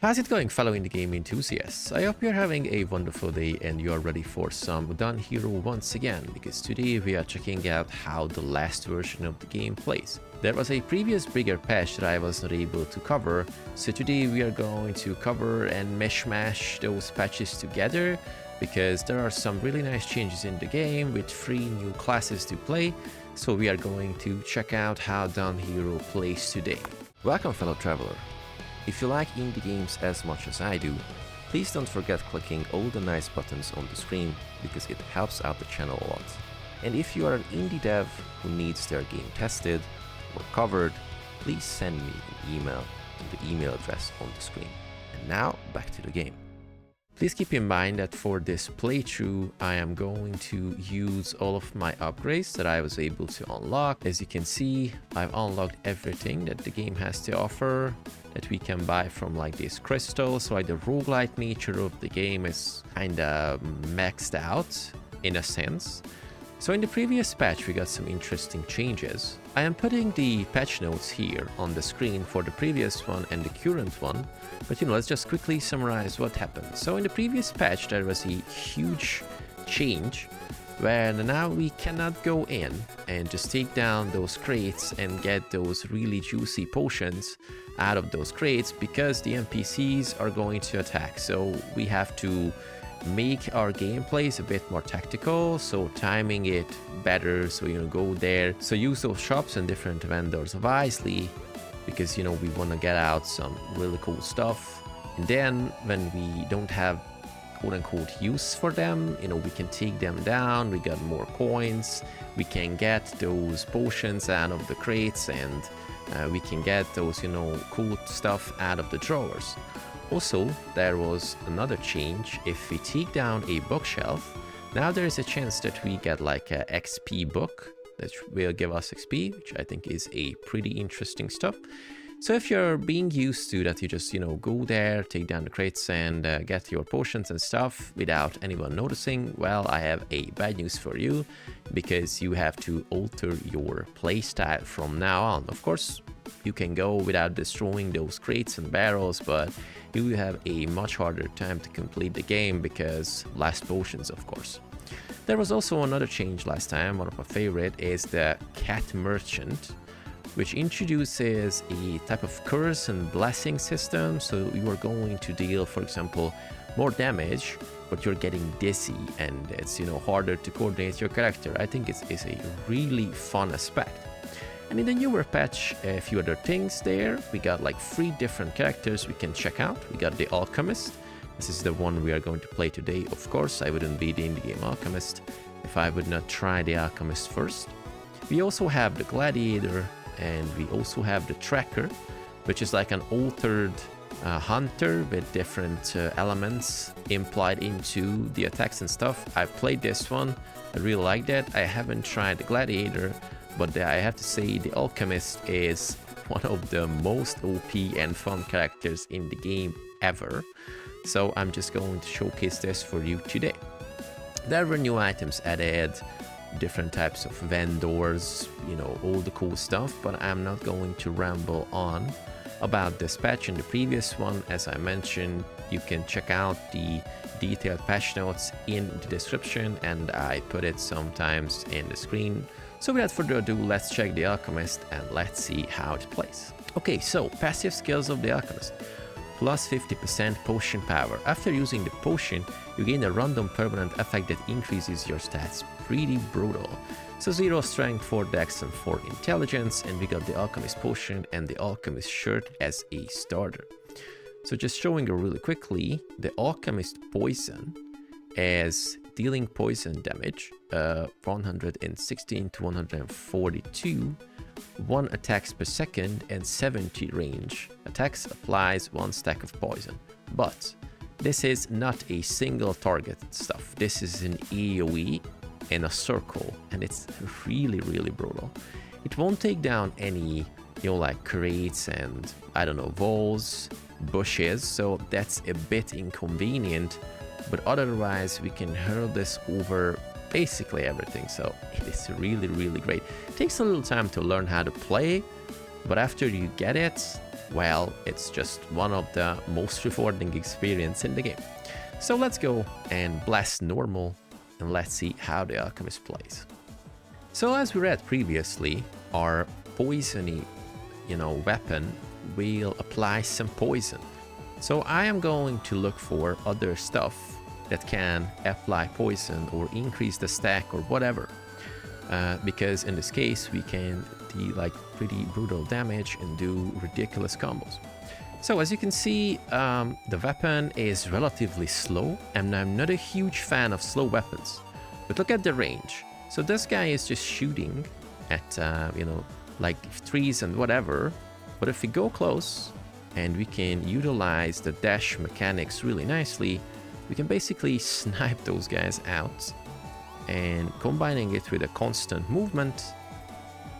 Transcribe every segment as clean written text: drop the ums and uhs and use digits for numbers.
How's it going, fellow indie game enthusiasts? I hope you're having a wonderful day and you're ready for some DunHero once again, because today we are checking out how the last version of the game plays. There was a previous bigger patch that I was not able to cover, so today we are going to cover and mishmash those patches together, because there are some really nice changes in the game with 3 new classes to play, so we are going to check out how DunHero plays today. Welcome, fellow traveler. If you like indie games as much as I do, please don't forget clicking all the nice buttons on the screen, because it helps out the channel a lot. And if you are an indie dev who needs their game tested or covered, please send me an email to the email address on the screen. And now, back to the game. Please keep in mind that for this playthrough, I am going to use all of my upgrades that I was able to unlock. As you can see, I've unlocked everything that the game has to offer that we can buy from like these crystals. So like the roguelite nature of the game is kinda maxed out in a sense. So in the previous patch, we got some interesting changes. I am putting the patch notes here on the screen for the previous one and the current one, but let's just quickly summarize what happened. So in the previous patch, there was a huge change where now we cannot go in and just take down those crates and get those really juicy potions out of those crates, because the NPCs are going to attack. So we have to make our gameplays a bit more tactical, so timing it better, so go there, so use those shops and different vendors wisely, because we want to get out some really cool stuff. And then when we don't have quote-unquote use for them, we can take them down, we got more coins, we can get those potions out of the crates, and we can get those cool stuff out of the drawers. Also, there was another change. If we take down a bookshelf, now there is a chance that we get like a XP book that will give us XP, which I think is a pretty interesting stuff. So if you're being used to that, you just go there, take down the crates and get your potions and stuff without anyone noticing, well, I have a bad news for you, because you have to alter your playstyle from now on. Of course, you can go without destroying those crates and barrels, but you have a much harder time to complete the game because less potions, of course. There was also another change last time. One of my favorite is the Cat Merchant, which introduces a type of curse and blessing system. So you are going to deal, for example, more damage, but you're getting dizzy and it's harder to coordinate your character. I think it's a really fun aspect. And in the newer patch, a few other things there. We got like 3 different characters we can check out. We got the Alchemist. This is the one we are going to play today. Of course, I wouldn't be the indie game Alchemist if I would not try the Alchemist first. We also have the Gladiator, and we also have the Tracker, which is like an altered hunter with different elements implied into the attacks and stuff. I've played this one. I really like that. I haven't tried the Gladiator, but I have to say the Alchemist is one of the most OP and fun characters in the game ever. So I'm just going to showcase this for you today. There were new items added, different types of vendors, all the cool stuff, but I'm not going to ramble on about this patch. In the previous one, as I mentioned, you can check out the detailed patch notes in the description, and I put it sometimes in the screen. So without further ado, let's check the Alchemist and let's see how it plays. Okay, so passive skills of the Alchemist. Plus 50% potion power. After using the potion, you gain a random permanent effect that increases your stats. Pretty brutal. So 0 strength, 4 dex and 4 intelligence, and we got the Alchemist potion and the Alchemist shirt as a starter. So just showing you really quickly, the Alchemist poison is dealing poison damage, 116 to 142, 1 attacks per second, and 70 range. Attacks applies 1 stack of poison. But this is not a single target stuff. This is an AoE in a circle, and it's really, really brutal. It won't take down any, like crates and, walls, bushes, so that's a bit inconvenient. But otherwise, we can hurl this over basically everything, so it is really, really great. It takes a little time to learn how to play, but after you get it, well, it's just one of the most rewarding experience in the game. So let's go and blast normal and let's see how the Alchemist plays. So as we read previously, our poisony, weapon will apply some poison. So I am going to look for other stuff that can apply poison or increase the stack or whatever. Because in this case, we can deal like pretty brutal damage and do ridiculous combos. So as you can see, the weapon is relatively slow, and I'm not a huge fan of slow weapons. But look at the range. So this guy is just shooting at, like trees and whatever. But if we go close and we can utilize the dash mechanics really nicely, we can basically snipe those guys out. And combining it with a constant movement,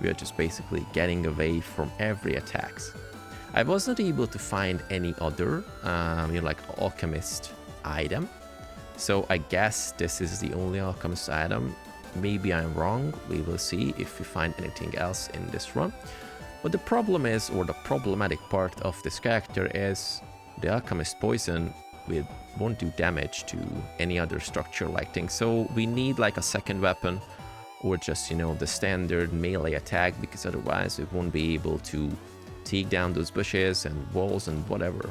we are just basically getting away from every attacks. I was not able to find any other, like Alchemist item. So I guess this is the only Alchemist item. Maybe I'm wrong. We will see if we find anything else in this run. But the problem is, or the problematic part of this character is, the Alchemist poison won't do damage to any other structure like thing. So we need like a second weapon, or just, the standard melee attack, because otherwise we won't be able to take down those bushes and walls and whatever.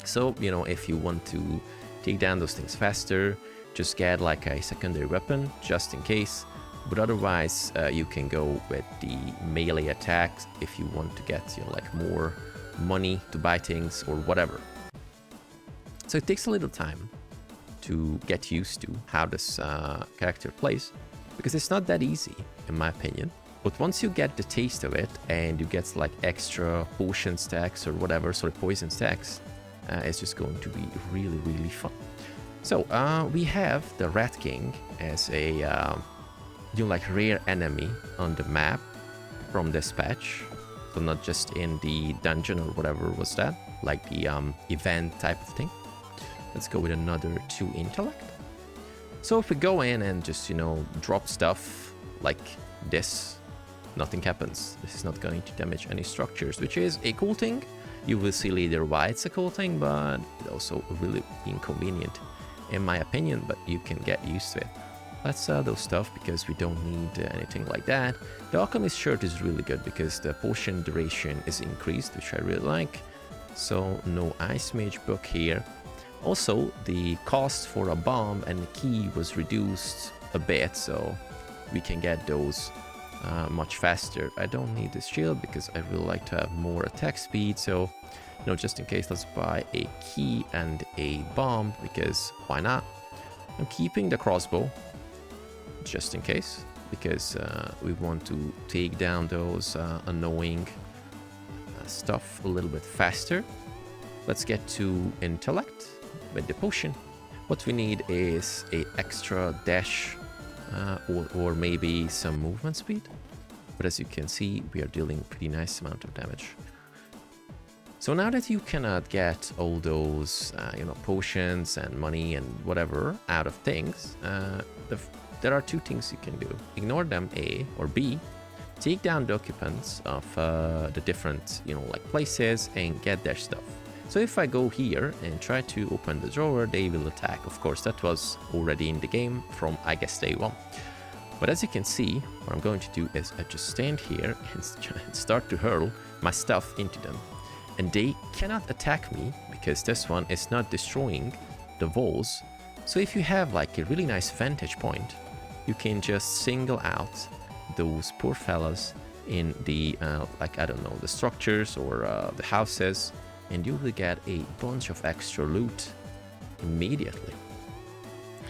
So, if you want to take down those things faster, just get like a secondary weapon just in case. But otherwise, you can go with the melee attacks if you want to get, like more money to buy things or whatever. So it takes a little time to get used to how this character plays, because it's not that easy, in my opinion. But once you get the taste of it and you get like extra potion stacks or whatever, poison stacks, it's just going to be really, really fun. So we have the Rat King as a like rare enemy on the map from this patch. So not just in the dungeon or whatever was that, like the event type of thing. Let's go with another 2 intellect. So if we go in and just, drop stuff like this, nothing happens. This is not going to damage any structures, which is a cool thing. You will see later why it's a cool thing, but it also really inconvenient in my opinion, but you can get used to it. Let's sell those stuff because we don't need anything like that. The Alchemist shirt is really good because the potion duration is increased, which I really like. So no Ice Mage book here. Also, the cost for a bomb and a key was reduced a bit, so we can get those much faster. I don't need this shield because I really like to have more attack speed, so just in case, let's buy a key and a bomb, because why not? I'm keeping the crossbow just in case, because we want to take down those annoying stuff a little bit faster. Let's get to intellect with the potion. What we need is a extra dash or maybe some movement speed, but as you can see, we are dealing pretty nice amount of damage. So now that you cannot get all those potions and money and whatever out of things, there are 2 things you can do. Ignore them, A, or B, take down the occupants of the different like places and get their stuff. So if I go here and try to open the drawer, they will attack. Of course, that was already in the game from, I guess, day 1. But as you can see, what I'm going to do is I just stand here and start to hurl my stuff into them. And they cannot attack me because this one is not destroying the walls. So if you have like a really nice vantage point, you can just single out those poor fellas in the the structures or the houses, and you will get a bunch of extra loot immediately.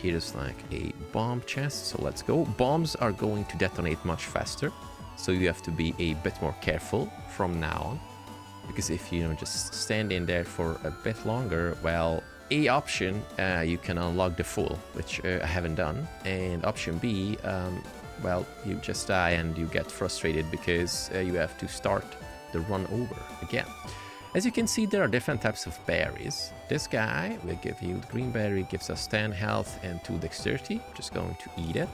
Here's like a bomb chest, so let's go. Bombs are going to detonate much faster, so you have to be a bit more careful from now on. Because if you just stand in there for a bit longer, well, A option, you can unlock the full, which I haven't done. And option B, well, you just die and you get frustrated because you have to start the run over again. As you can see, there are different types of berries. This guy will give you, the green berry gives us 10 health and 2 dexterity. Just going to eat it.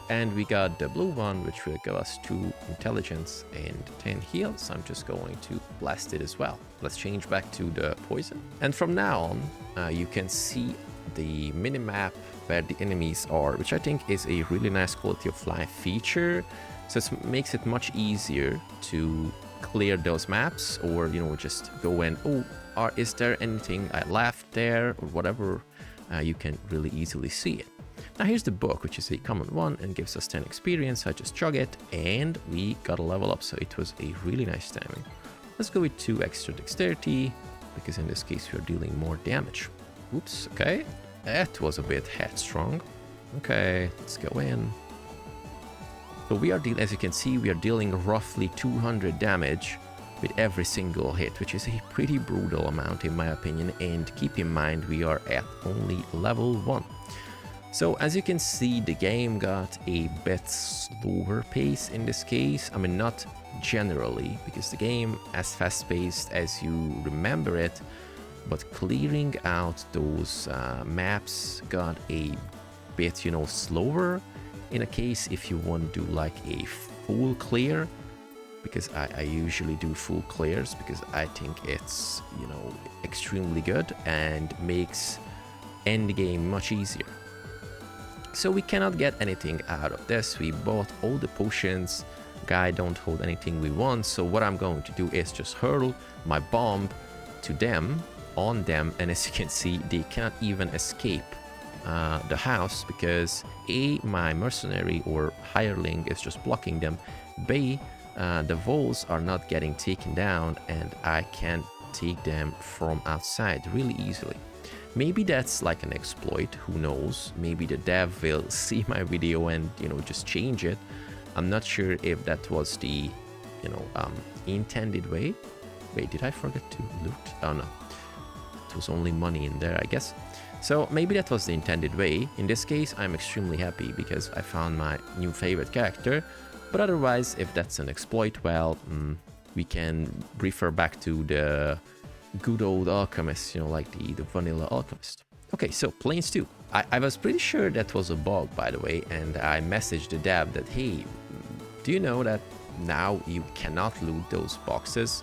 And we got the blue one, which will give us 2 intelligence and 10 heals. I'm just going to blasted as well. Let's change back to the poison. And from now on, you can see the minimap where the enemies are, which I think is a really nice quality of life feature. So it makes it much easier to clear those maps, or, you know, just go and, oh, is there anything I left there or whatever. You can really easily see it. Now here's the book, which is a common one and gives us 10 experience. I just chug it and we got a level up, so it was a really nice timing. Let's go with 2 extra dexterity, because in this case we are dealing more damage. Oops, okay. That was a bit headstrong. Okay, let's go in. So we are dealing, as you can see, we are dealing roughly 200 damage with every single hit, which is a pretty brutal amount in my opinion. And keep in mind, we are at only level 1. So as you can see, the game got a bit slower pace in this case. I mean, not generally, because the game as fast-paced as you remember it, but clearing out those maps got a bit, you know, slower in a case if you want to do like a full clear, because I usually do full clears because I think it's, you know, extremely good and makes end game much easier. So we cannot get anything out of this. We bought all the potions. Guy don't hold anything we want. So what I'm going to do is just hurl my bomb to them, on them, and as you can see, they cannot even escape the house, because A, my mercenary or hireling is just blocking them. B, the walls are not getting taken down, and I can take them from outside really easily. Maybe that's like an exploit, who knows? Maybe the dev will see my video and, you know, just change it. I'm not sure if that was the, you know, intended way. Wait, did I forget to loot? Oh no, it was only money in there, I guess. So maybe that was the intended way. In this case, I'm extremely happy because I found my new favorite character. But otherwise, if that's an exploit, well, we can refer back to the good old Alchemist, you know, like the vanilla Alchemist. Okay, so Plains 2. I was pretty sure that was a bug, by the way, and I messaged the dev that, hey, do you know that now you cannot loot those boxes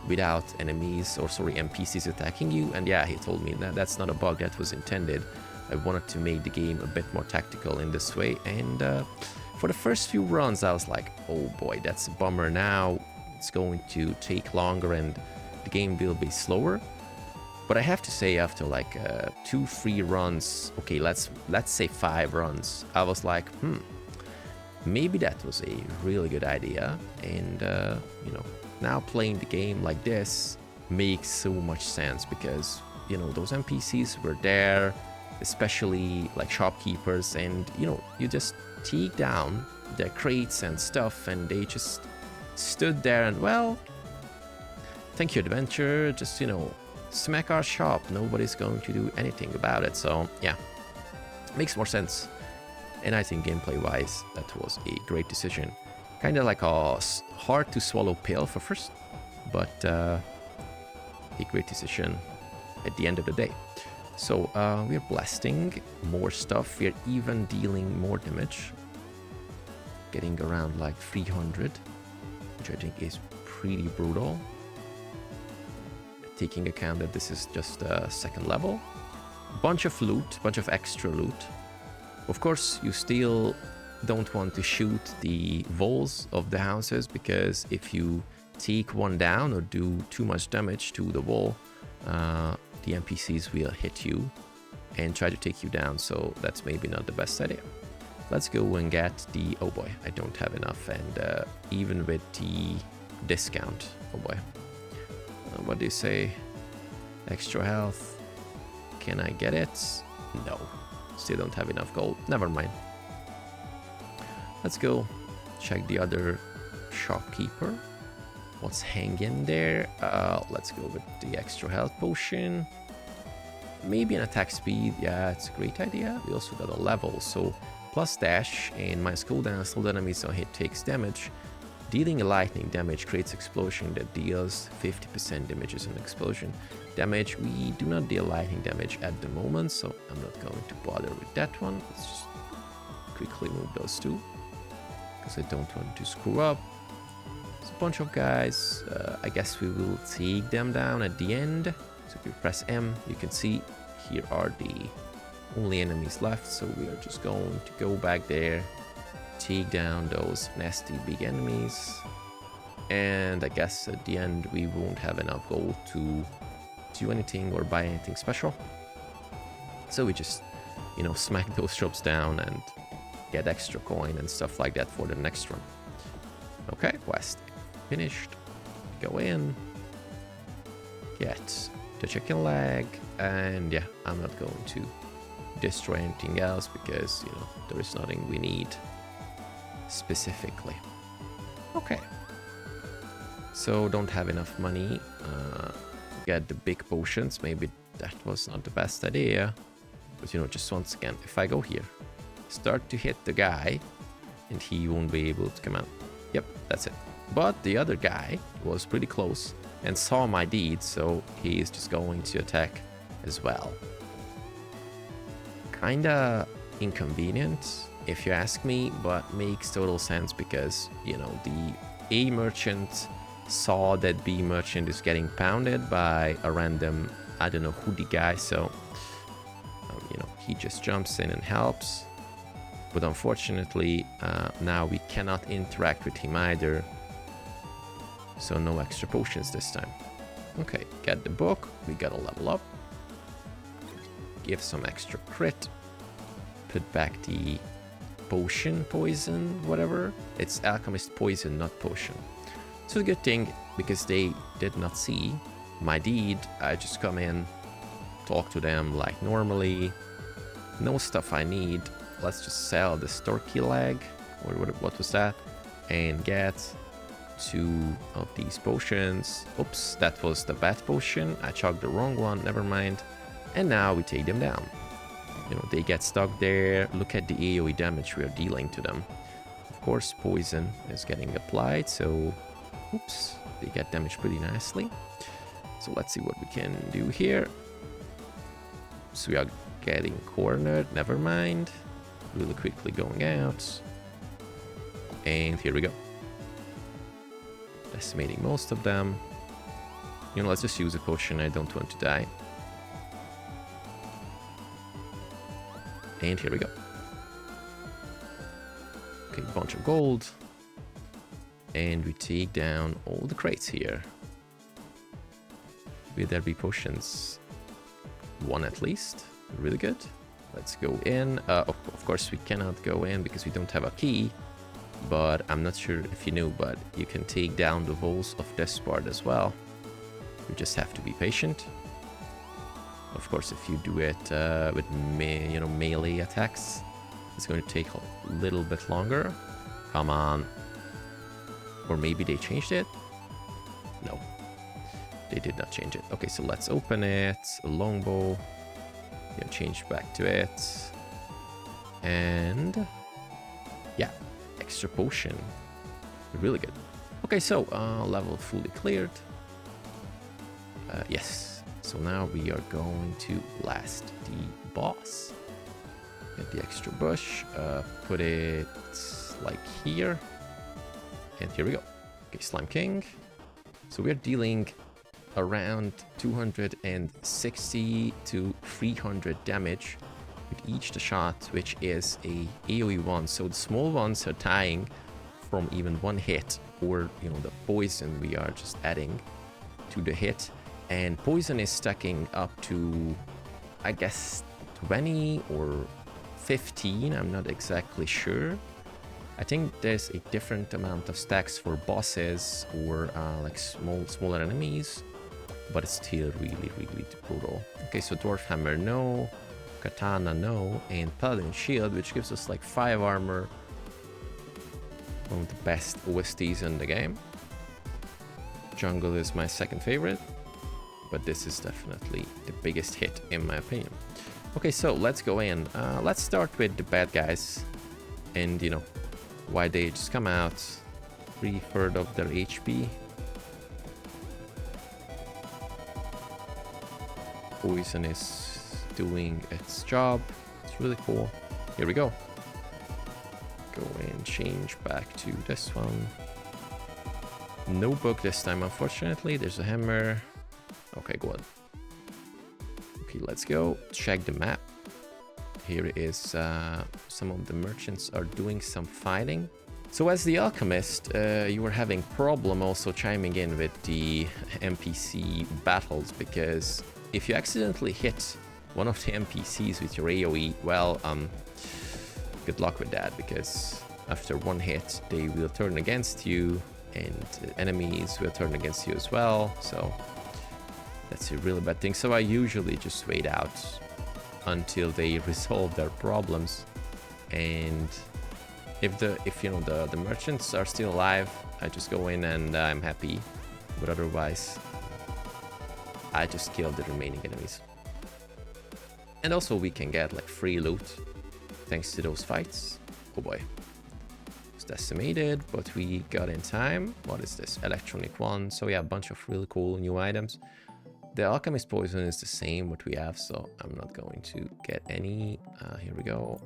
without enemies, or sorry, NPCs attacking you? And yeah, he told me that that's not a bug, that was intended. I wanted to make the game a bit more tactical in this way, and for the first few runs I was like, oh boy, that's a bummer. Now it's going to take longer and the game will be slower. But I have to say, after like 2-3 runs, okay, let's say 5 runs, I was like, maybe that was a really good idea. And you know, now playing the game like this makes so much sense, because, you know, those NPCs were there, especially like shopkeepers, and, you know, you just take down their crates and stuff, and they just stood there and, well, thank you, adventure, just, you know, smack our shop. Nobody's going to do anything about it. So yeah, makes more sense. And I think gameplay wise, that was a great decision. Kind of like a hard to swallow pill for first, but a great decision at the end of the day. So we're blasting more stuff. We're even dealing more damage, getting around like 300, which I think is pretty brutal, taking account that this is just a second level. Bunch of loot, bunch of extra loot. Of course, you still don't want to shoot the walls of the houses, because if you take one down or do too much damage to the wall, the NPCs will hit you and try to take you down, so that's maybe not the best idea. Let's go and get the, oh boy, I don't have enough, and even with the discount, oh boy. What do you say? Extra health. Can I get it? No. Still don't have enough gold. Never mind. Let's go check the other shopkeeper. What's hanging there? Let's go with the extra health potion. Maybe an attack speed. Yeah, it's a great idea. We also got a level, so plus dash and minus cooldown. Slow enemies on hit takes damage. Dealing a lightning damage creates explosion that deals 50% damage as an explosion damage. We do not deal lightning damage at the moment, so I'm not going to bother with that one. Let's just quickly move those two, because I don't want to screw up. There's a bunch of guys. I guess we will take them down at the end. So if you press M, you can see here are the only enemies left. So we are just going to go back there, take down those nasty big enemies. And I guess at the end we won't have enough gold to do anything or buy anything special. So we just, you know, smack those shops down and get extra coin and stuff like that for the next run. Okay, quest finished. Go in, get the chicken leg, and yeah, I'm not going to destroy anything else because, you know, there is nothing we need specifically. Okay. So don't have enough money. Get the big potions. Maybe that was not the best idea. But you know, just once again, if I go here, start to hit the guy, and he won't be able to come out. Yep, that's it. But the other guy was pretty close and saw my deed, so he is just going to attack as well. Kinda inconvenient, if you ask me, but makes total sense because, you know, the A merchant saw that B merchant is getting pounded by a random, I don't know who the guy, so you know, he just jumps in and helps. But unfortunately, now we cannot interact with him either, so no extra potions this time. Okay, get the book, we gotta level up, give some extra crit, put back the poison, whatever. It's Alchemist poison, not potion. So a good thing, because they did not see my deed, I just come in, talk to them like normally. No stuff I need. Let's just sell this turkey leg, or what was that, and get 2 of these potions. Oops, that was the bad potion. I chugged the wrong one, never mind. And now we take them down. You know, they get stuck there. Look at the AoE damage we are dealing to them. Of course, poison is getting applied, so oops, they get damaged pretty nicely. So let's see what we can do here. So we are getting cornered, never mind. Really quickly going out. And here we go. Decimating most of them. You know, let's just use a potion, I don't want to die. And here we go. Okay, bunch of gold. And we take down all the crates here. Will there be potions? 1 at least. Really good. Let's go in. Of course, we cannot go in because we don't have a key. But I'm not sure if you knew, but you can take down the walls of this part as well. You just have to be patient. Of course, if you do it with melee attacks, it's going to take a little bit longer. Come on. Or maybe they changed it? No. They did not change it. Okay, so let's open it. A longbow. Yeah, change back to it. And yeah, extra potion. Really good. Okay, so level fully cleared. Yes. So now we are going to blast the boss. Get the extra bush. Put it like here. And here we go. Okay, Slime King. So we're dealing around 260 to 300 damage with each the shot, which is a AoE 1. So the small ones are dying from even 1 hit, or you know, the poison we are just adding to the hit. And poison is stacking up to, I guess, 20 or 15. I'm not exactly sure. I think there's a different amount of stacks for bosses or like smaller enemies, but it's still really brutal. Okay, so Dwarf Hammer no, Katana no, and Paladin Shield, which gives us like 5 armor. One of the best OSTs in the game. Jungle is my second favorite, but this is definitely the biggest hit in my opinion. Okay, so let's go in. Let's start with the bad guys, and you know, why they just come out 3/3 of their HP. Poison is doing its job. It's really cool. Here we go. Go and change back to this one. No book this time, unfortunately. There's a hammer. Okay, go on. Okay, let's go. Check the map. Here is some of the merchants are doing some fighting. So as the alchemist, you were having problem also chiming in with the NPC battles, because if you accidentally hit one of the NPCs with your AoE, well, good luck with that, because after one hit, they will turn against you, and enemies will turn against you as well. So that's a really bad thing. So I usually just wait out until they resolve their problems, and if you know the merchants are still alive, I just go in and I'm happy. But otherwise, I just kill the remaining enemies. And also we can get like free loot thanks to those fights. Oh boy. It's decimated, but we got in time. What is this? Electronic one. So yeah, a bunch of really cool new items. The Alchemist poison is the same what we have, so I'm not going to get any. Here we go.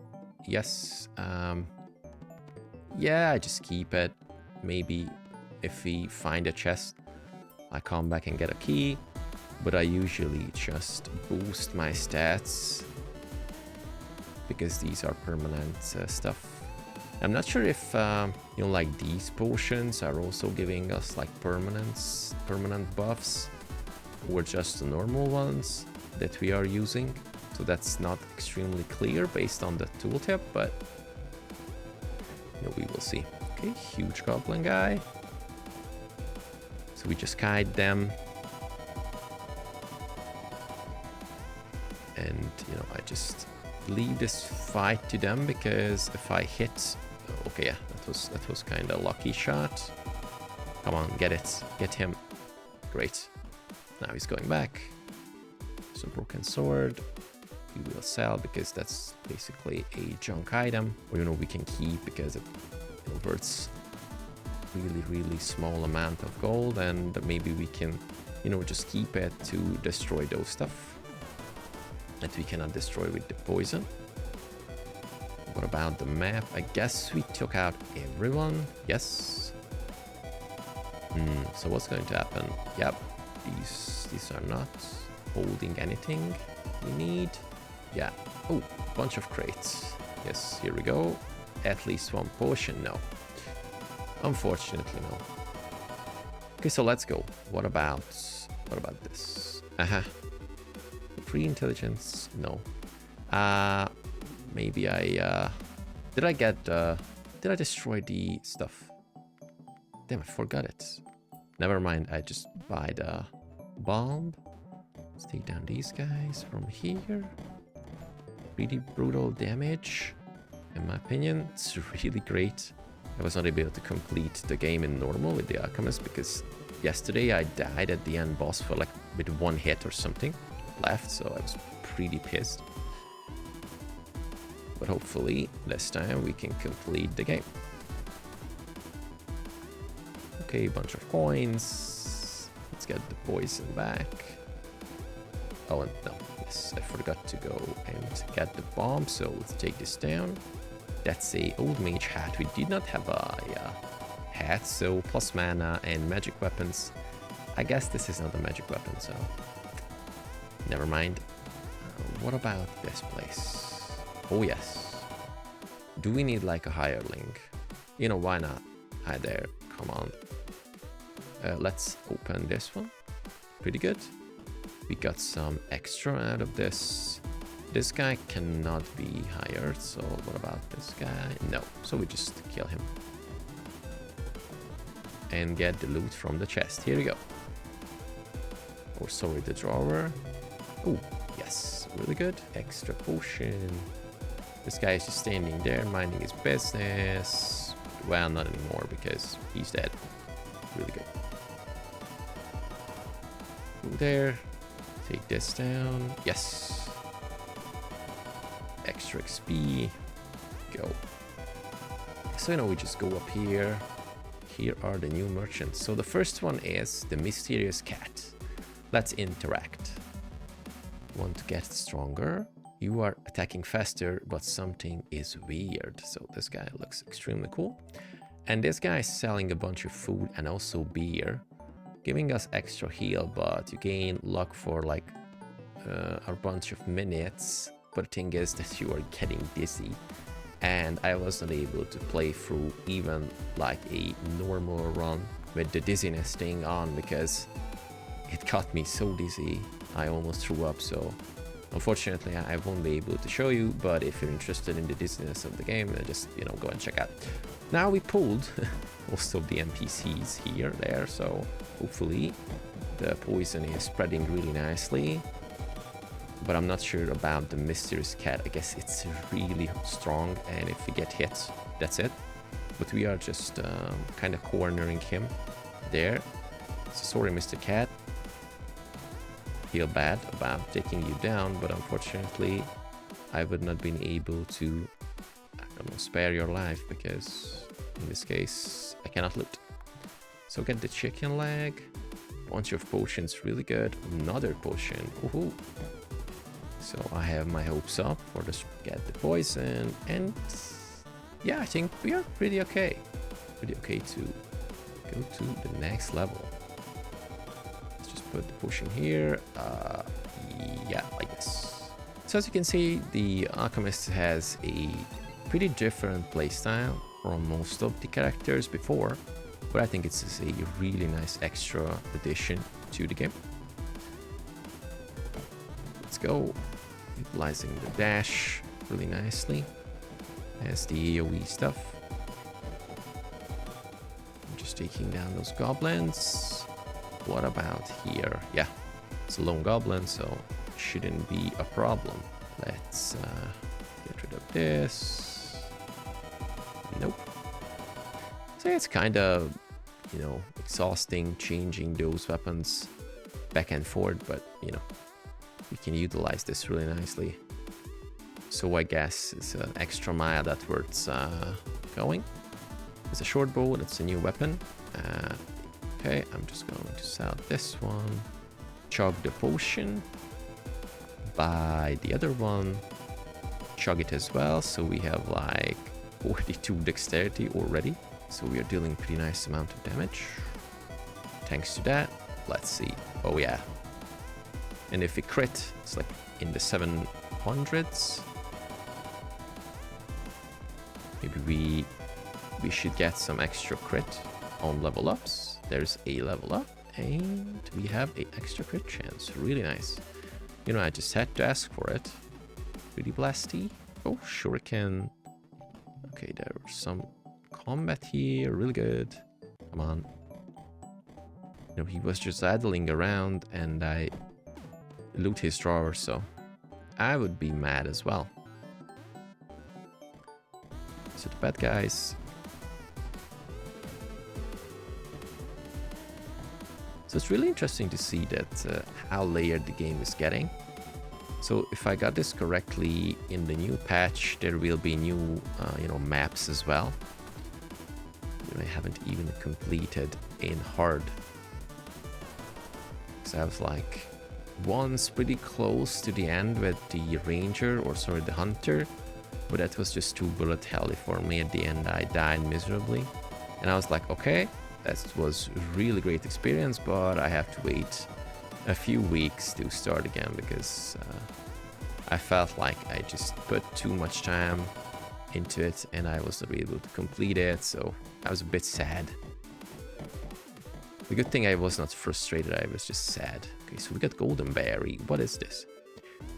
Yes. Yeah, I just keep it. Maybe if we find a chest, I come back and get a key. But I usually just boost my stats, because these are permanent stuff. I'm not sure if you know, like these potions are also giving us like permanent buffs, or just the normal ones that we are using. So that's not extremely clear based on the tooltip, but you know, we will see. Okay, huge goblin guy. So we just kite them. And you know, I just leave this fight to them, because if I hit, okay, yeah, that was kind of a lucky shot. Come on, get it, get him. Great. Now he's going back. There's a broken sword. We will sell, because that's basically a junk item, or you know, we can keep because it converts really small amount of gold, and maybe we can, you know, just keep it to destroy those stuff that we cannot destroy with the poison. What about the map? I guess we took out everyone. Yes. So what's going to happen? Yep, these are not holding anything we need. Yeah. Oh, bunch of crates. Yes, here we go. At least one potion. No. Unfortunately, no. Okay, so let's go. What about this? Free intelligence? No. Maybe I did I destroy the stuff? Damn, I forgot it. Never mind, I just buy the bomb. Let's take down these guys from here. Really brutal damage. In my opinion, it's really great. I was not able to complete the game in normal with the Alchemist, because yesterday I died at the end boss for like with one hit or something left, so I was pretty pissed. But hopefully this time we can complete the game. Okay, bunch of coins. Let's get the poison back. Oh, and no, yes, I forgot to go and get the bomb, so let's take this down. That's a old mage hat. We did not have a hat, so plus mana and magic weapons. I guess this is not a magic weapon, so never mind. What about this place? Oh yes. Do we need like a hireling? You know, why not? Hi there, come on. Let's open this one. Pretty good. We got some extra out of this. This guy cannot be hired, so what about this guy? No, so we just kill him. And get the loot from the chest. Here we go. Oh, sorry, the drawer. Oh, yes, really good. Extra potion. This guy is just standing there, minding his business. Well, not anymore, because he's dead. Really good. Go there. Take this down. Yes. Extra XP. Go. So, you know, we just go up here. Here are the new merchants. So the first one is the mysterious cat. Let's interact. Want to get stronger? You are attacking faster, but something is weird. So this guy looks extremely cool. And this guy is selling a bunch of food and also beer, giving us extra heal, but you gain luck for like a bunch of minutes. But the thing is that you are getting dizzy, and I wasn't able to play through even like a normal run with the dizziness thing on because it got me so dizzy I almost threw up. So unfortunately I won't be able to show you, but if you're interested in the dizziness of the game, just, you know, go and check out. Now we pulled most of the NPCs here, there, so hopefully the poison is spreading really nicely. But I'm not sure about the mysterious cat. I guess it's really strong, and if we get hit, that's it. But we are just kind of cornering him there. So sorry, Mr. Cat. Feel bad about taking you down, but unfortunately I would not been able to, I don't know, spare your life, because in this case I cannot loot. So get the chicken leg, bunch of potions, really good. Another potion, woohoo! So I have my hopes up for this, get the poison, and yeah, I think we are pretty okay. Pretty okay to go to the next level. Put the potion here. Yeah, like this. So as you can see, the Alchemist has a pretty different playstyle from most of the characters before, but I think it's a really nice extra addition to the game. Let's go. Utilizing the dash really nicely as the AoE stuff. I'm just taking down those goblins. What about here? Yeah, it's a lone goblin, so shouldn't be a problem. Let's get rid of this. Nope. So it's kind of, you know, exhausting changing those weapons back and forth, but you know, we can utilize this really nicely. So I guess it's an extra mile that worth going. It's a short bow, it's a new weapon. Okay, I'm just going to sell this one, chug the potion, buy the other one, chug it as well, so we have like 42 dexterity already, so we are dealing pretty nice amount of damage. Thanks to that, let's see, oh yeah, and if we crit, it's like in the 700s, maybe we should get some extra crit on level ups. There's a level up, and we have an extra crit chance. Really nice. You know, I just had to ask for it. Pretty blasty. Oh, shuriken. Okay, there's some combat here. Really good. Come on. You know, he was just idling around, and I loot his drawer, so I would be mad as well. So the bad guys. So it's really interesting to see that how layered the game is getting. So if I got this correctly, in the new patch there will be new you know, maps as well. I haven't even completed in hard, because I was like once pretty close to the end with the ranger, or sorry, the hunter, but that was just too bullet helly for me. At the end I died miserably, and I was like, okay, that was really great experience, but I have to wait a few weeks to start again, because I felt like I just put too much time into it and I wasn't able to complete it, so I was a bit sad. The good thing I was not frustrated, I was just sad. Okay, so we got golden berry. What is this?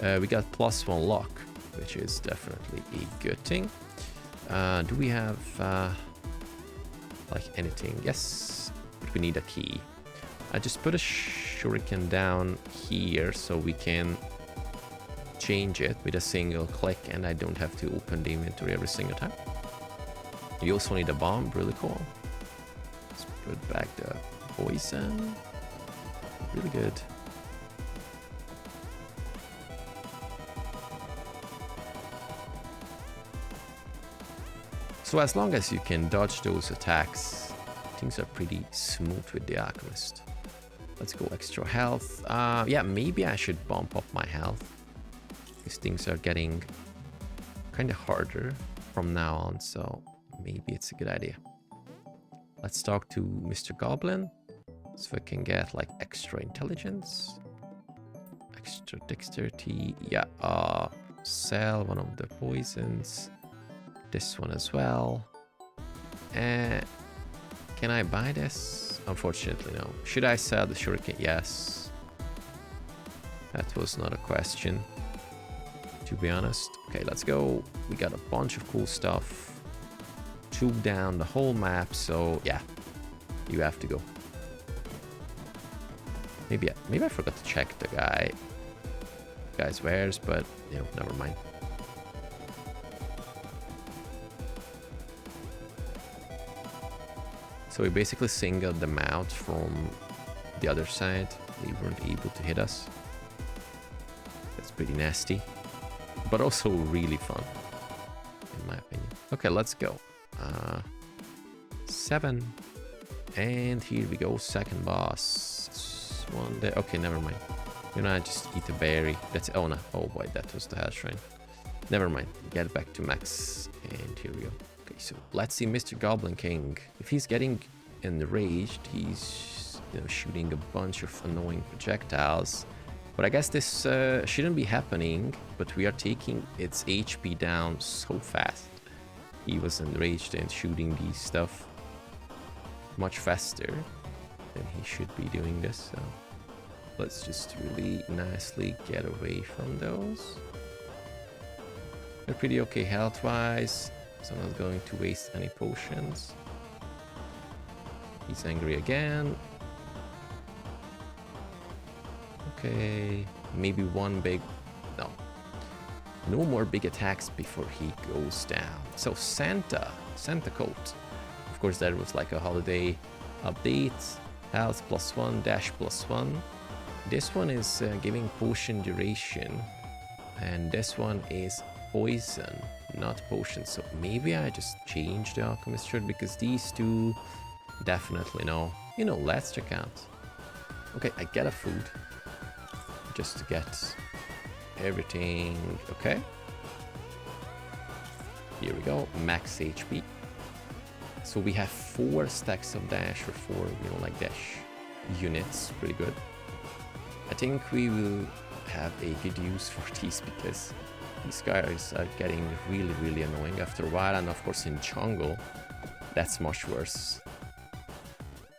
We got +1 luck, which is definitely a good thing. Do we have like anything? Yes, but we need a key. I just put a shuriken down here so we can change it with a single click, and I don't have to open the inventory every single time. You also need a bomb, really cool. Let's put back the poison. Really good. So as long as you can dodge those attacks, things are pretty smooth with the Alchemist. Let's go extra health. Yeah, maybe I should bump up my health, because things are getting kind of harder from now on, so maybe it's a good idea. Let's talk to Mr. Goblin. So we can get like extra intelligence. Extra dexterity. Yeah, sell one of the poisons. This one as well. And can I buy this? Unfortunately, no. Should I sell the shuriken? Yes. That was not a question, to be honest. Okay, let's go. We got a bunch of cool stuff. Took down the whole map, so yeah, you have to go. Maybe I forgot to check the guy's wares, but you know, never mind. So we basically singled them out from the other side. They weren't able to hit us. That's pretty nasty, but also really fun, in my opinion. Okay, let's go. 7. And here we go, second boss. One there. Okay, never mind. You know, I just eat a berry. That's oh no. Oh boy, that was the hell shrine. Never mind. Get back to max. And here we go. Okay, so let's see Mr. Goblin King. If he's getting enraged, he's, you know, shooting a bunch of annoying projectiles. But I guess this shouldn't be happening, but we are taking its HP down so fast. He was enraged and shooting these stuff much faster than he should be doing this, so let's just really nicely get away from those. They're pretty okay health-wise, so I'm not going to waste any potions. He's angry again. Okay, maybe one big... No more big attacks before he goes down. So Santa coat. Of course, that was like a holiday update. Health +1, dash +1. This one is giving potion duration. And this one is poison, not potion. So maybe I just changed the Alchemist shirt because these two definitely no. You know, let's check out. Okay, I get a food. Just to get everything. Okay, here we go, max HP. So we have 4 stacks of dash, or 4, you know, like dash units. Pretty good. I think we will have a good use for these because these guys are getting really annoying after a while, and of course in jungle that's much worse.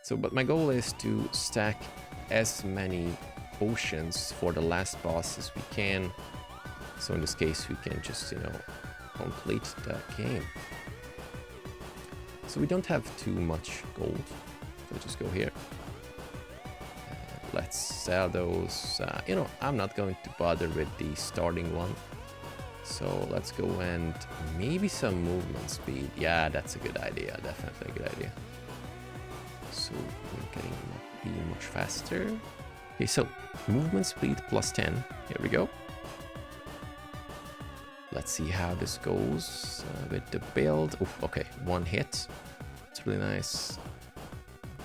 So but my goal is to stack as many potions for the last boss as we can, so in this case we can just, you know, complete the game. So we don't have too much gold, so just go here. Let's sell those. You know, I'm not going to bother with the starting one, so let's go, and maybe some movement speed. Yeah, that's a good idea, definitely a good idea. So we're being much faster. Okay, so movement speed +10. Here we go. Let's see how this goes with the build. Oof, okay, 1 hit. It's really nice.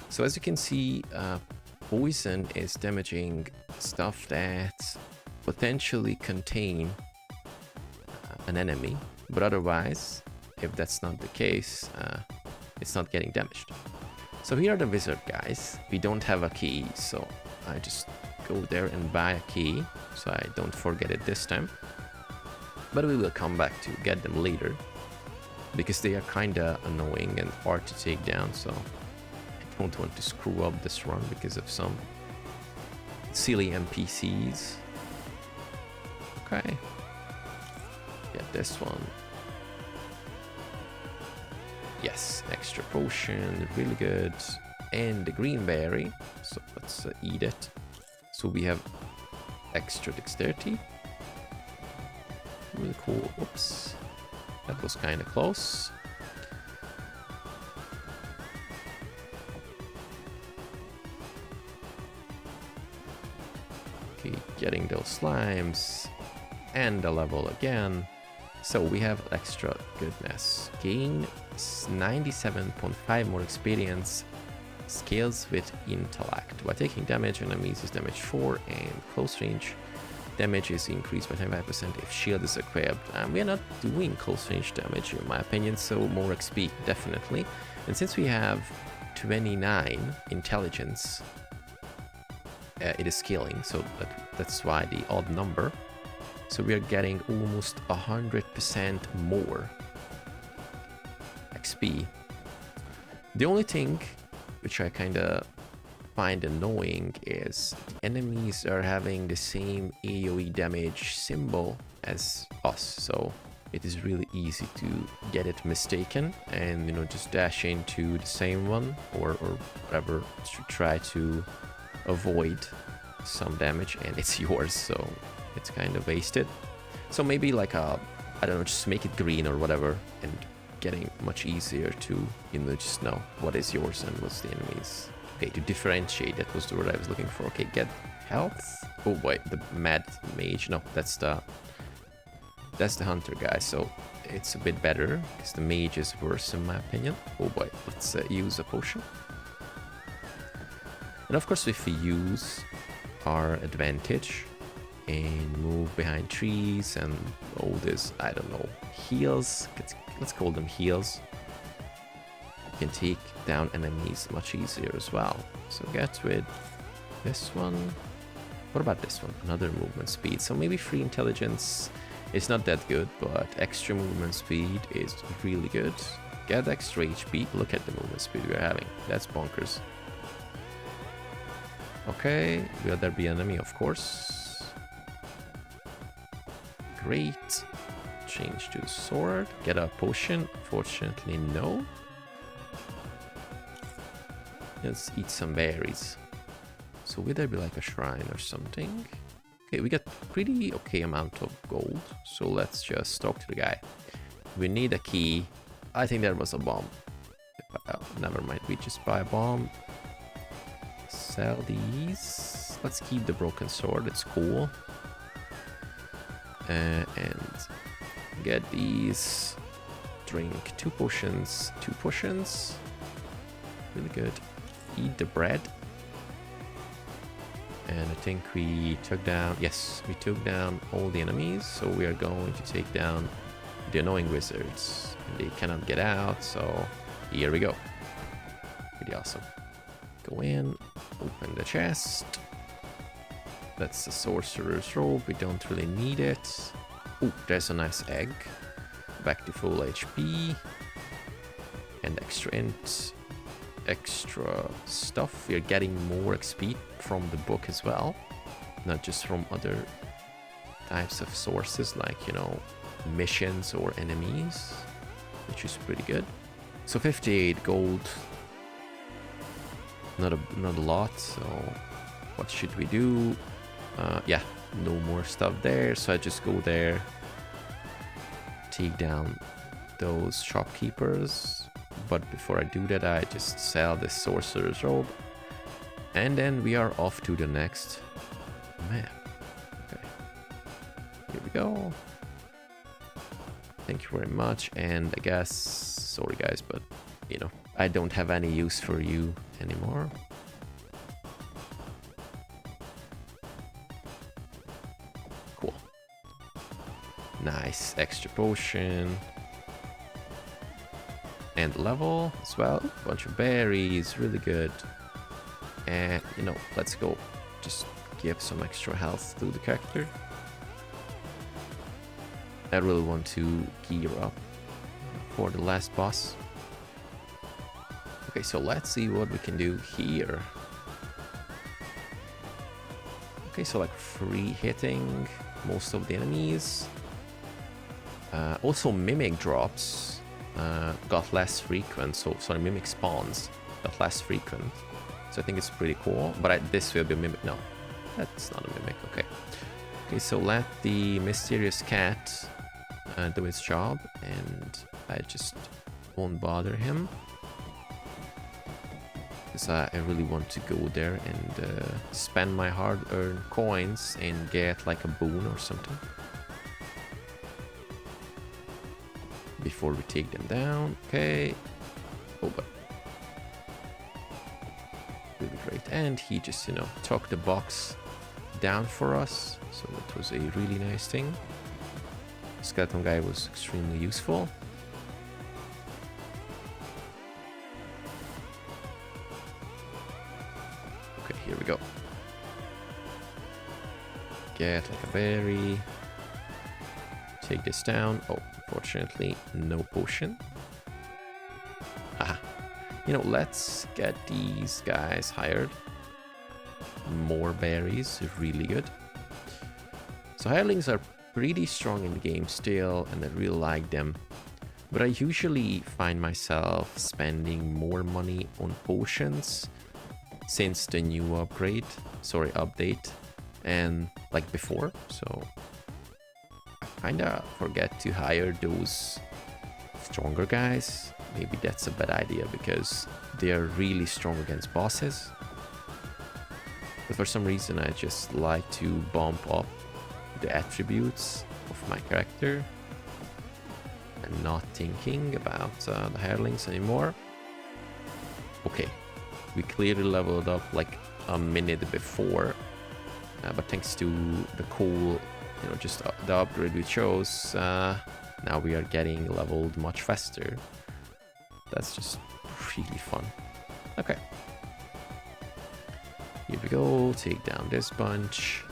So as you can see, poison is damaging stuff that potentially contain an enemy, but otherwise, if that's not the case, it's not getting damaged. So here are the wizard guys. We don't have a key, so I just go there and buy a key, so I don't forget it this time. But we will come back to get them later, because they are kinda annoying and hard to take down, so I don't want to screw up this run because of some silly NPCs. Okay. Get this one. Yes, extra potion, really good. And the green berry, so let's eat it. So we have extra dexterity. Really cool. Oops, that was kind of close. Okay, getting those slimes and the level again. So we have extra goodness. Gain 97.5 more experience. Scales with intellect. While taking damage, enemies is damage 4, and close range damage is increased by 25% if shield is equipped. We are not doing close range damage in my opinion, so more XP definitely. And since we have 29 intelligence. It is scaling, so that's why the odd number. So we are getting almost 100% more XP. The only thing which I kind of find annoying is the enemies are having the same AoE damage symbol as us, so it is really easy to get it mistaken and, you know, just dash into the same one or whatever to try to avoid some damage, and it's yours, so it's kind of wasted. So maybe like I don't know, just make it green or whatever, and getting much easier to, you know, just know what is yours and what's the enemy's. Okay, to differentiate, that was the word I was looking for. Okay, get health. Oh boy, the mad mage. No, that's the hunter guy, so it's a bit better because the mage is worse in my opinion. Oh boy, let's use a potion. And of course, if we use our advantage and move behind trees and all this, I don't know, heals, let's call them heals, you can take down enemies much easier as well. So get rid this one. What about this one? Another movement speed. So maybe free intelligence is not that good, but extra movement speed is really good. Get extra HP. Look at the movement speed we're having. That's bonkers. Okay, will there be enemy? Of course. Great. Change to sword. Get a potion. Fortunately, no. Let's eat some berries. So will there be like a shrine or something? Okay, we got pretty okay amount of gold. So let's just talk to the guy. We need a key. I think there was a bomb. Never mind, we just buy a bomb. Sell these. Let's keep the broken sword, it's cool. And get these. Drink 2 potions. 2 potions. Really good. Eat the bread. And I think we took down, yes, we took down all the enemies. So we are going to take down the annoying wizards. And they cannot get out, so here we go. Pretty awesome. Go in, open the chest. That's the sorcerer's robe, we don't really need it. Oh, there's a nice egg. Back to full HP. And extra int. Extra stuff. We're getting more XP from the book as well, not just from other types of sources like, you know, missions or enemies, which is pretty good. So 58 gold, not a lot. So what should we do? Yeah, no more stuff there, so I just go there, take down those shopkeepers. But before I do that, I just sell this sorcerer's robe. And then we are off to the next map. Okay. Here we go. Thank you very much. And I guess, sorry guys, but, you know, I don't have any use for you anymore. Cool. Nice. Extra potion. And level as well. Bunch of berries, really good. And, you know, let's go. Just give some extra health to the character. I really want to gear up for the last boss. Okay, so let's see what we can do here. Okay, so like free hitting most of the enemies. Also mimic drops got less frequent, so sorry, mimic spawns got less frequent. So I think it's pretty cool, but this will be a mimic. No, that's not a mimic. Okay. Okay, so let the mysterious cat do its job, and I just won't bother him. Because I really want to go there and spend my hard-earned coins and get like a boon or something. Before we take them down. Okay. Oh, but really great. And he just, you know, took the box down for us. So that was a really nice thing. Skeleton guy was extremely useful. Get like a berry. Take this down. Oh, unfortunately, no potion. Haha. You know, let's get these guys hired. More berries, really good. So hirelings are pretty strong in the game still, and I really like them. But I usually find myself spending more money on potions since the new update, and like before. So I kinda forget to hire those stronger guys. Maybe that's a bad idea because they're really strong against bosses. But for some reason I just like to bump up the attributes of my character and not thinking about the hirelings anymore. Okay, we clearly leveled up like a minute before, but thanks to the cool, you know, just the upgrade we chose, now we are getting leveled much faster. That's just really fun. Okay, here we go. Take down this bunch.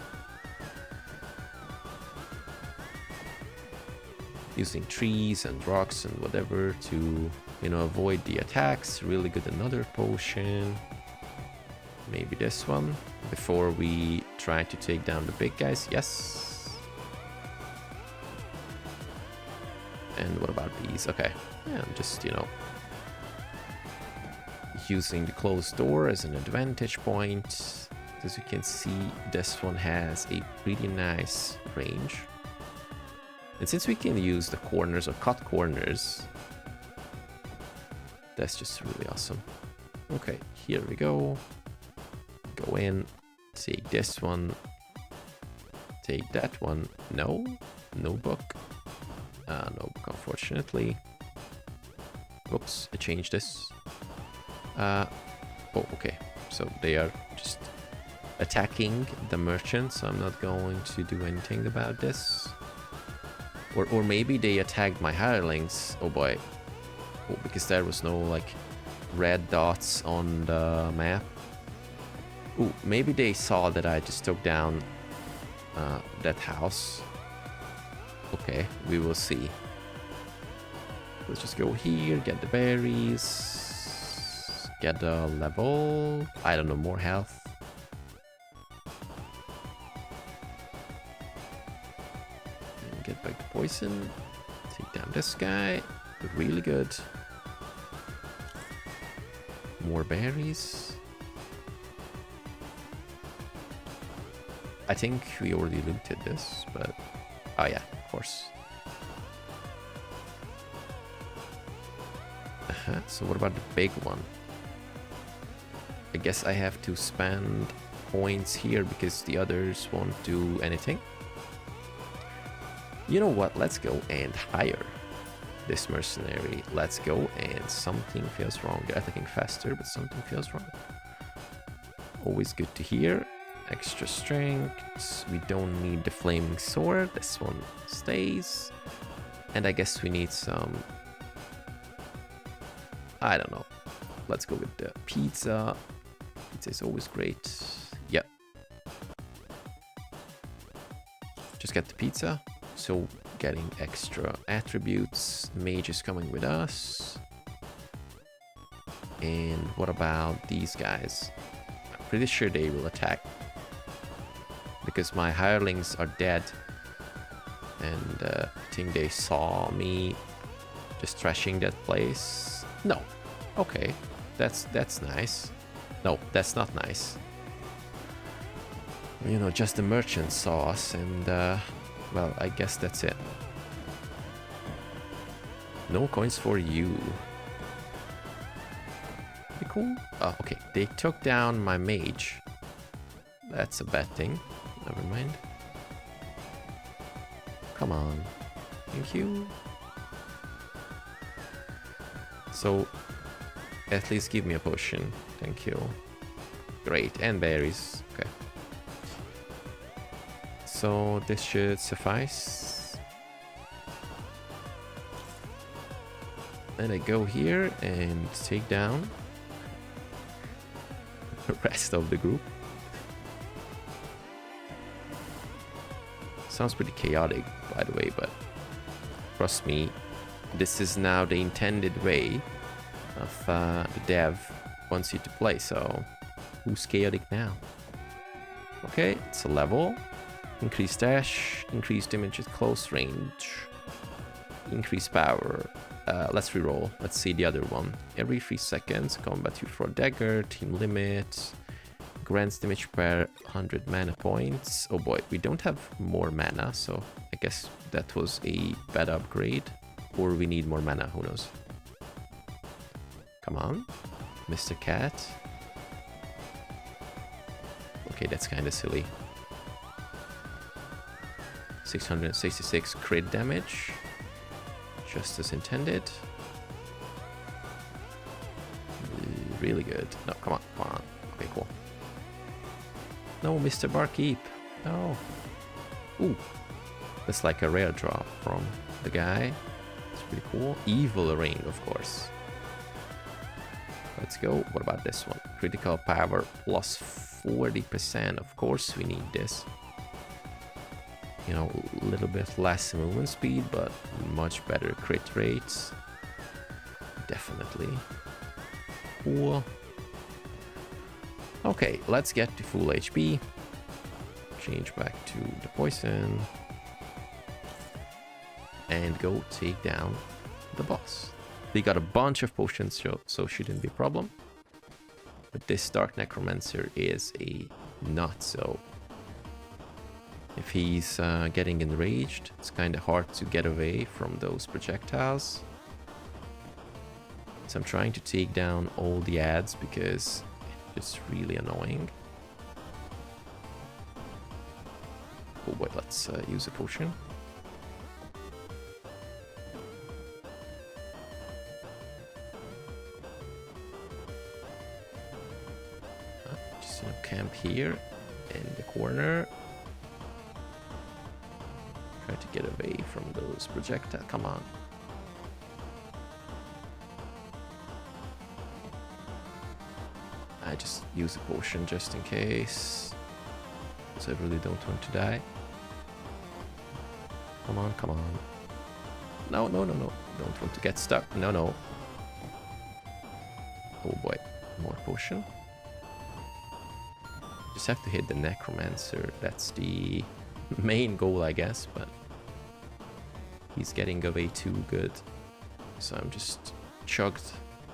Using trees and rocks and whatever to, you know, avoid the attacks. Really good. Another potion. Maybe this one before we try to take down the big guys. Yes. And what about these? Okay. Yeah, I'm just, you know, using the closed door as an advantage point. As you can see, this one has a pretty nice range. And since we can use the corners or cut corners, that's just really awesome. Okay, here we go. Go in, take this one, take that one. No, no book. No book, unfortunately. Oops, I changed this. Oh, okay. So they are just attacking the merchant, so I'm not going to do anything about this. Or maybe they attacked my hirelings. Oh boy. Oh, because there was no like red dots on the map. Ooh, maybe they saw that I just took down that house. Okay, we will see. Let's just go here, get the berries, get the level, I don't know, more health. Get back the poison, take down this guy, really good. More berries. I think we already looted this, but oh yeah, of course. So what about the big one? I guess I have to spend points here because the others won't do anything. You know what? Let's go and hire this mercenary. Let's go, and something feels wrong. They're attacking faster, but something feels wrong. Always good to hear. Extra strength. We don't need the flaming sword. This one stays. And I guess we need some... I don't know. Let's go with the pizza. Pizza is always great. Yep. Just get the pizza. So getting extra attributes. Mage is coming with us. And what about these guys? I'm pretty sure they will attack. Because my hirelings are dead. And I think they saw me just trashing that place. No. Okay. That's nice. No, that's not nice. You know, just the merchant saw us and well, I guess that's it. No coins for you. Pretty cool. Oh, okay. They took down my mage. That's a bad thing. Never mind. Come on. Thank you. So, at least give me a potion. Thank you. Great. And berries. Okay. So, this should suffice. And I go here and take down the rest of the group. Sounds pretty chaotic, by the way, but trust me, this is now the intended way of the dev wants you to play, so who's chaotic now? Okay, it's a level. Increased dash, increased damage at close range, increased power. Let's reroll. Let's see the other one. Every 3 seconds, combat you for dagger, team limit, grants damage per 100 mana points. Oh boy, we don't have more mana, so I guess that was a bad upgrade. Or we need more mana, who knows. Come on, Mr. Cat. Okay, that's kind of silly. 666 crit damage. Just as intended. Really good. No, come on, come on. Okay, cool. No, Mr. Barkeep. No. Ooh. That's like a rare drop from the guy. It's pretty cool. Evil ring, of course. Let's go. What about this one? Critical power plus 40%. Of course we need this. You know, a little bit less movement speed, but much better crit rates. Definitely. Cool. Okay, let's get to full HP. Change back to the poison. And go take down the boss. They got a bunch of potions, so shouldn't be a problem. But this Dark Necromancer is a nut, so if he's getting enraged, it's kind of hard to get away from those projectiles. So I'm trying to take down all the ads because it's really annoying. Oh boy, let's use a potion. Just camp here in the corner. Try to get away from those projectiles. Come on. I just use a potion just in case. Because I really don't want to die. Come on, come on. No, no, no, no. Don't want to get stuck. No, no. Oh boy. More potion. Just have to hit the Necromancer. That's the main goal, I guess, but he's getting away too good. So I'm just chugged.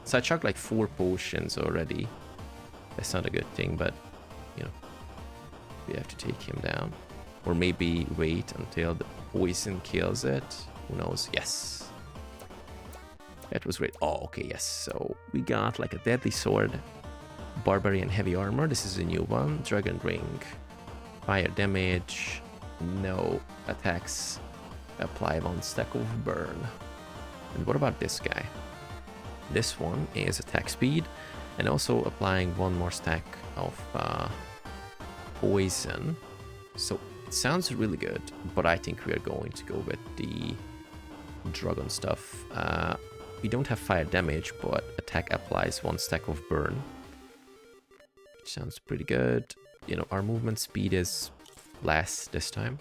So I chugged like 4 potions already. That's not a good thing, but you know, we have to take him down. Or maybe wait until the poison kills it. Who knows? Yes. That was great. Oh, okay, yes. So we got like a deadly sword, barbarian heavy armor. This is a new one. Dragon ring, fire damage. No attacks. Apply 1 stack of burn. And what about this guy? This one is attack speed and also applying 1 more stack of poison. So it sounds really good, but I think we are going to go with the dragon stuff. We don't have fire damage, but attack applies 1 stack of burn. Sounds pretty good. You know, our movement speed is less this time.